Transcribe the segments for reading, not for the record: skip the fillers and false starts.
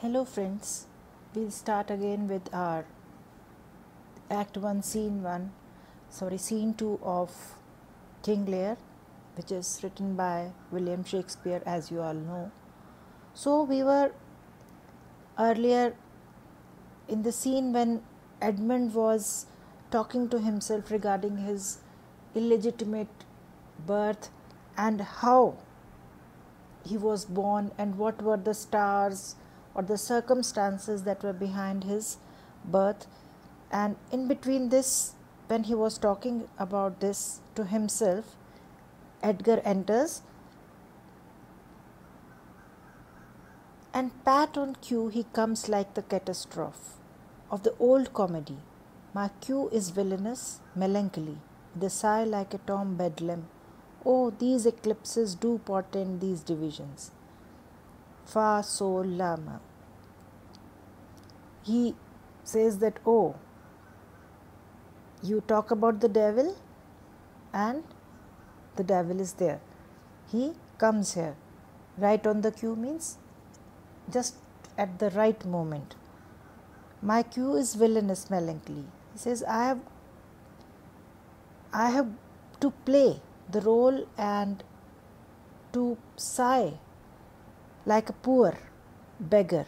Hello friends, we'll start again with our Act 1, Scene 2 of King Lear, which is written by William Shakespeare, as you all know. So we were earlier in the scene when Edmund was talking to himself regarding his illegitimate birth and how he was born and what were the stars or the circumstances that were behind his birth. And in between this, when he was talking about this to himself, Edgar enters, and pat on cue he comes like the catastrophe of the old comedy. My cue is villainous melancholy, the sigh like a Tom Bedlam. Oh, these eclipses do portend these divisions. Fa sol lama. He says that, oh, you talk about the devil, and the devil is there. He comes here. Right on the cue means just at the right moment. My cue is villainous melancholy. He says, I have to play the role and to sigh like a poor beggar,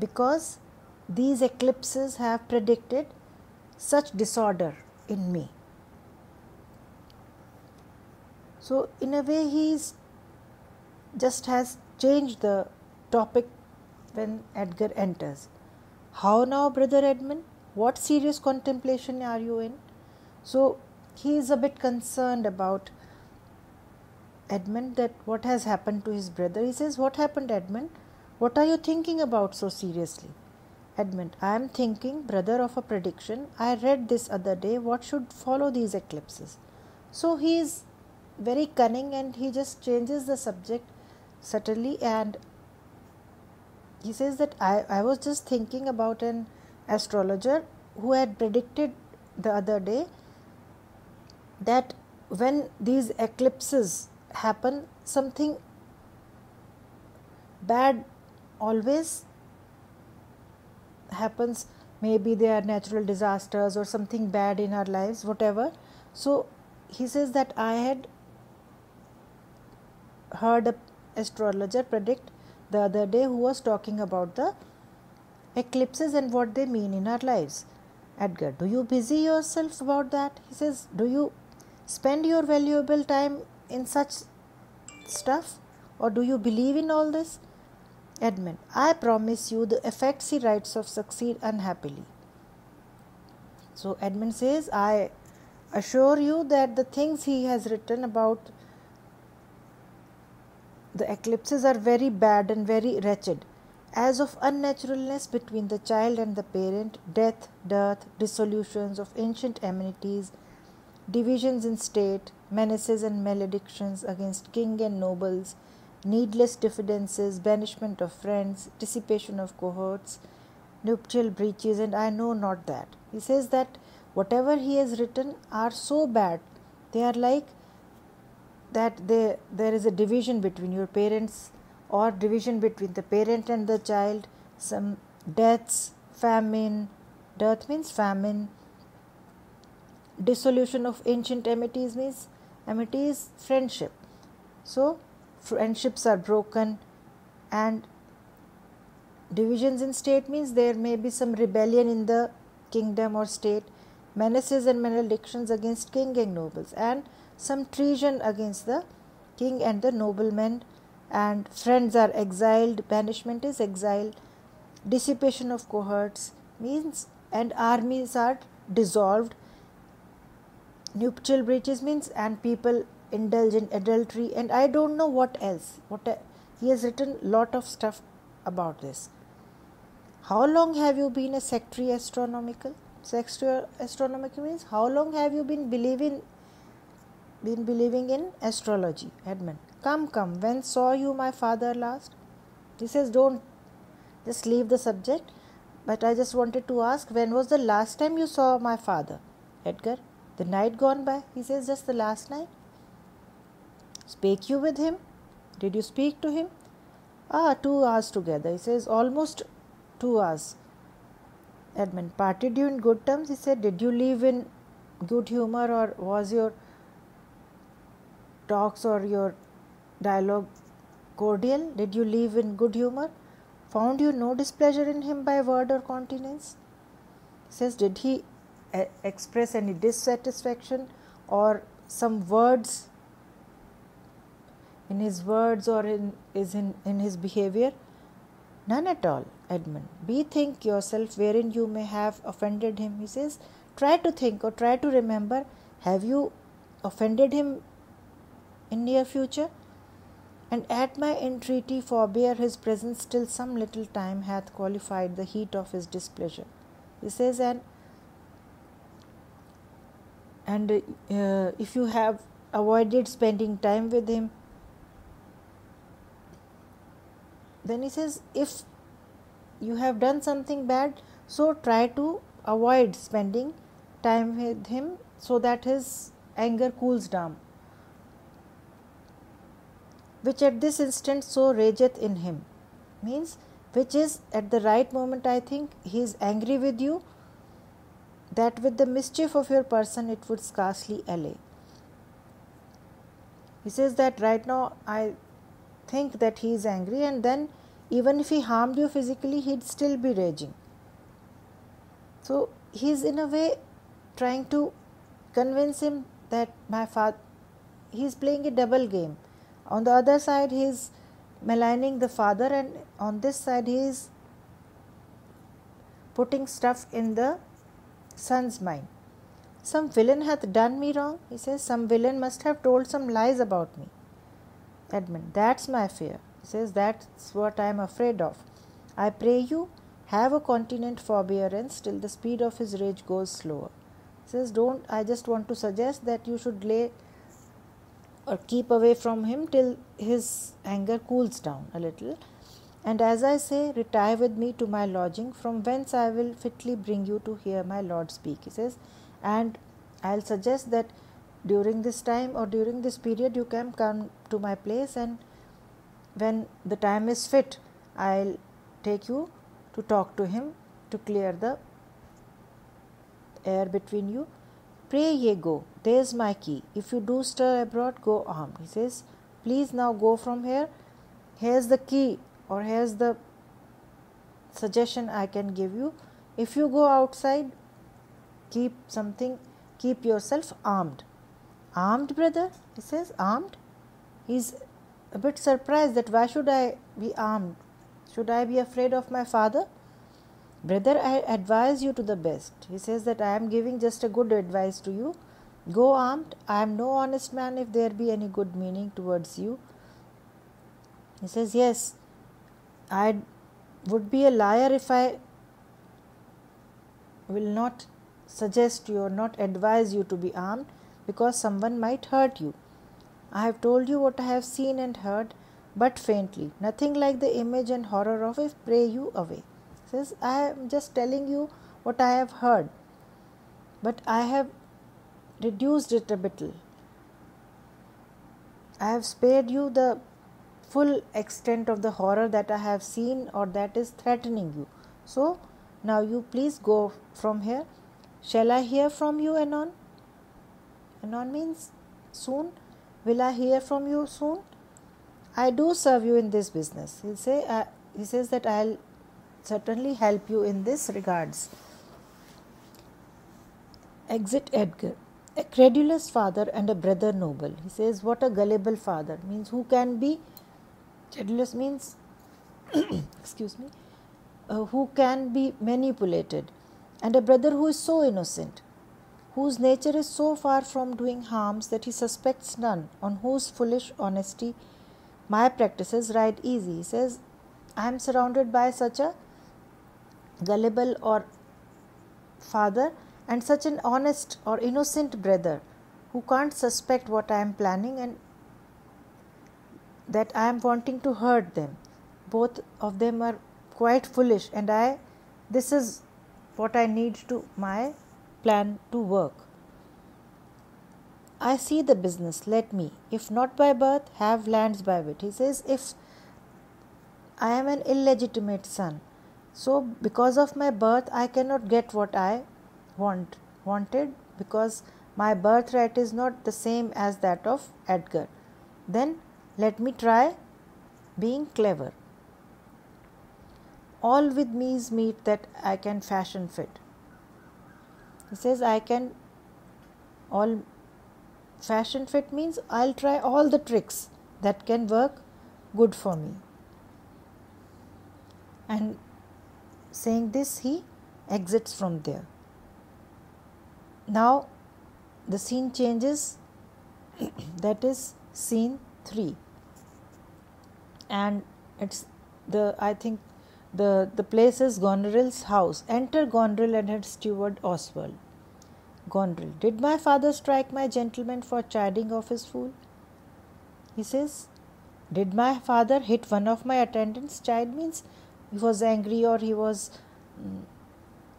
because these eclipses have predicted such disorder in me. So in a way he just has changed the topic when Edgar enters. How now, brother Edmund? What serious contemplation are you in? So he is a bit concerned about Edmund, that what has happened to his brother. He says, what happened, Edmund? What are you thinking about so seriously? Edmund, I am thinking, brother, of a prediction. I read this other day. What should follow these eclipses? So he is very cunning and he just changes the subject subtly, and he says that I was just thinking about an astrologer who had predicted the other day that when these eclipses happen, something bad always happens. Maybe they are natural disasters or something bad in our lives, whatever. So he says that I had heard an astrologer predict the other day who was talking about the eclipses and what they mean in our lives. Edgar, do you busy yourself about that? He says, do you spend your valuable time in such stuff, or do you believe in all this? Edmund, I promise you the effects he writes of succeed unhappily. So Edmund says, I assure you that the things he has written about the eclipses are very bad and very wretched, as of unnaturalness between the child and the parent, death, dearth, dissolutions of ancient amenities, divisions in state, menaces and maledictions against king and nobles, needless diffidences, banishment of friends, dissipation of cohorts, nuptial breaches, and I know not that. He says that whatever he has written are so bad, they are like that there is a division between your parents, or division between the parent and the child, some deaths, famine, death means famine, dissolution of ancient amenities means amity is friendship. So friendships are broken, and divisions in state means there may be some rebellion in the kingdom or state, menaces and maledictions against king and nobles, and some treason against the king and the noblemen, and friends are exiled, banishment is exile, dissipation of cohorts means, and armies are dissolved, nuptial breaches means, and people indulge in adultery, and I don't know what else. He has written lot of stuff about this. How long have you been a sectary astronomical? Sectary astronomical means how long have you been believing in astrology? Edmund, come, when saw you my father last? He says, don't just leave the subject, but I just wanted to ask, when was the last time you saw my father? Edgar, the night gone by. He says, just the last night. Spake you with him? Did you speak to him? 2 hours together. He says, almost 2 hours. Edmund, parted you in good terms? He said, did you leave in good humor, or was your talks or your dialogue cordial? Did you leave in good humor? Found you no displeasure in him by word or countenance? He says, did he express any dissatisfaction or some words in his words or in his behavior? None at all, Edmund. Bethink yourself wherein you may have offended him. He says, try to think or try to remember, have you offended him in near future? And at my entreaty forbear his presence till some little time hath qualified the heat of his displeasure. He says, and if you have avoided spending time with him, then he says, if you have done something bad, so try to avoid spending time with him so that his anger cools down, which at this instant so rageth in him. Means, which is at the right moment, I think, he is angry with you, that with the mischief of your person it would scarcely allay. He says that right now I think that he is angry, and then even if he harmed you physically, he'd still be raging. So he is in a way trying to convince him that my father, he is playing a double game. On the other side he is maligning the father, and on this side he is putting stuff in the son's mind. Some villain hath done me wrong, he says. Some villain must have told some lies about me. Edmund, that's my fear. He says, that's what I am afraid of. I pray you, have a continent forbearance till the speed of his rage goes slower. He says, I just want to suggest that you should lay or keep away from him till his anger cools down a little. And as I say, retire with me to my lodging, from whence I will fitly bring you to hear my lord speak. He says, and I'll suggest that during this time or during this period you can come to my place, and when the time is fit, I'll take you to talk to him to clear the air between you. Pray ye go, there's my key. If you do stir abroad, go armed. He says, please now go from here. Here's the key, or here's the suggestion I can give you. If you go outside, keep yourself armed. Armed, brother? He says, armed? He's a bit surprised that why should I be armed? Should I be afraid of my father? Brother, I advise you to the best. He says that I am giving just a good advice to you. Go armed. I am no honest man if there be any good meaning towards you. He says, yes, I would be a liar if I will not suggest you or not advise you to be armed, because someone might hurt you. I have told you what I have seen and heard, but faintly, nothing like the image and horror of it. Pray you away. He says, I am just telling you what I have heard, but I have reduced it a little. I have spared you the full extent of the horror that I have seen or that is threatening you. So now you please go from here. Shall I hear from you anon? Anon means soon. Will I hear from you soon? I do serve you in this business. He says that I'll certainly help you in this regards. Exit Edgar. A credulous father and a brother noble. He says, what a gullible father. Means who can be, credulous means, excuse me, who can be manipulated. And a brother who is so innocent, whose nature is so far from doing harms that he suspects none, on whose foolish honesty my practices ride easy. He says, I am surrounded by such a gullible or father and such an honest or innocent brother who can't suspect what I am planning and that I am wanting to hurt them. Both of them are quite foolish, and this is what I need to my plan to work. I see the business, let me, if not by birth, have lands by wit. He says, if I am an illegitimate son. So because of my birth I cannot get what I wanted, because my birthright is not the same as that of Edgar. Then let me try being clever. All with me is meet that I can fashion fit. He says I can all fashion fit means I'll try all the tricks that can work good for me. And saying this, he exits from there. Now the scene changes, that is scene 3, and it's the place is Goneril's house. Enter Goneril and his steward Oswald. Goneril: did my father strike my gentleman for chiding of his fool? He says, did my father hit one of my attendants? Chide means he was angry or he was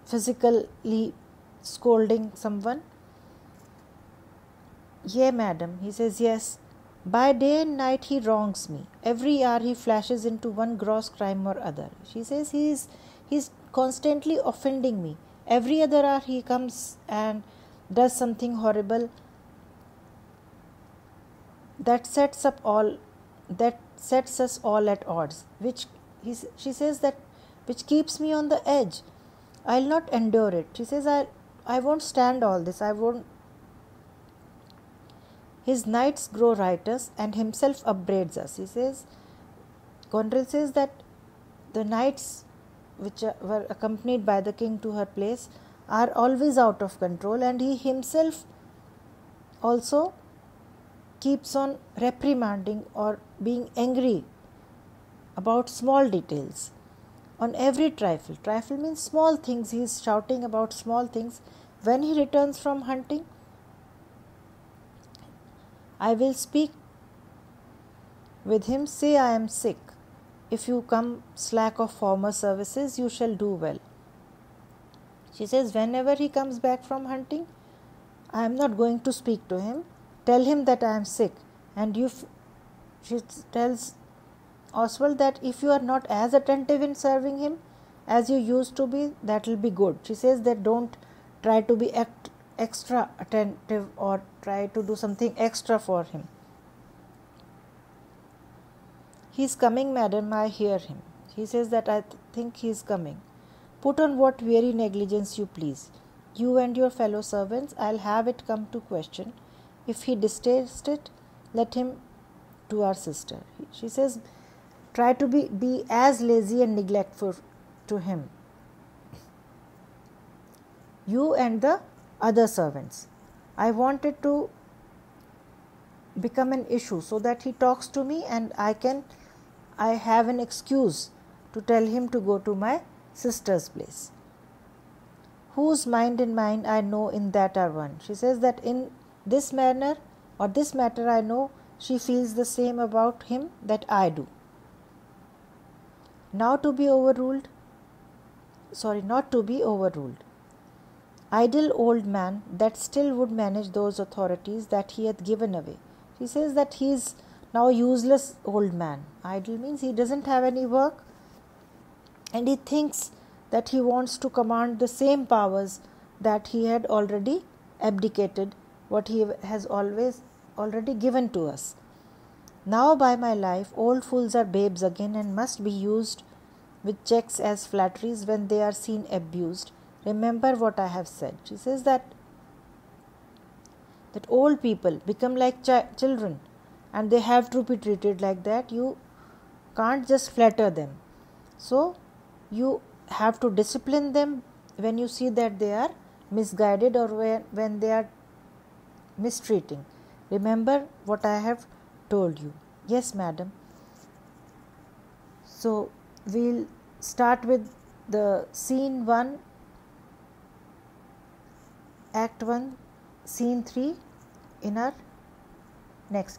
physically scolding someone. Yea, madam. He says, yes. By day and night he wrongs me. Every hour he flashes into one gross crime or other. She says he's constantly offending me. Every other hour he comes and does something horrible that sets us all at odds, she says that which keeps me on the edge. I'll not endure it. She says I won't stand all this. I won't. His nights grow riotous and himself upbraids us. He says, Goneril says that the knights which were accompanied by the king to her place are always out of control, and he himself also keeps on reprimanding or being angry about small details on every trifle. Trifle means small things. He is shouting about small things. When he returns from hunting, I will speak with him, say I am sick. If you come slack of former services, you shall do well. She says, whenever he comes back from hunting, I am not going to speak to him. Tell him that I am sick. And she tells Oswald that if you are not as attentive in serving him as you used to be, that will be good. She says that don't try to be extra attentive or try to do something extra for him. He is coming, madam, I hear him. He says that I think he is coming. Put on what weary negligence you please. You and your fellow servants, I'll have it come to question. If he distaste it, let him to our sister. She says, try to be as lazy and neglectful to him. You and the other servants. I want it to become an issue so that he talks to me and I have an excuse to tell him to go to my sister's place. Whose mind and mine I know in that are one. She says that in this manner or this matter I know she feels the same about him that I do. Not to be overruled. Idle old man that still would manage those authorities that he had given away. She says that he is now a useless old man. Idle means he doesn't have any work and he thinks that he wants to command the same powers that he had already abdicated, what he has already given to us. Now by my life, old fools are babes again and must be used with checks as flatteries when they are seen abused. Remember what I have said. She says that old people become like children and they have to be treated like that. You can't just flatter them. So you have to discipline them when you see that they are misguided or when they are mistreating. Remember what I have told you. Yes, madam. So we'll start with the scene 1, Act 1, Scene 3 in our next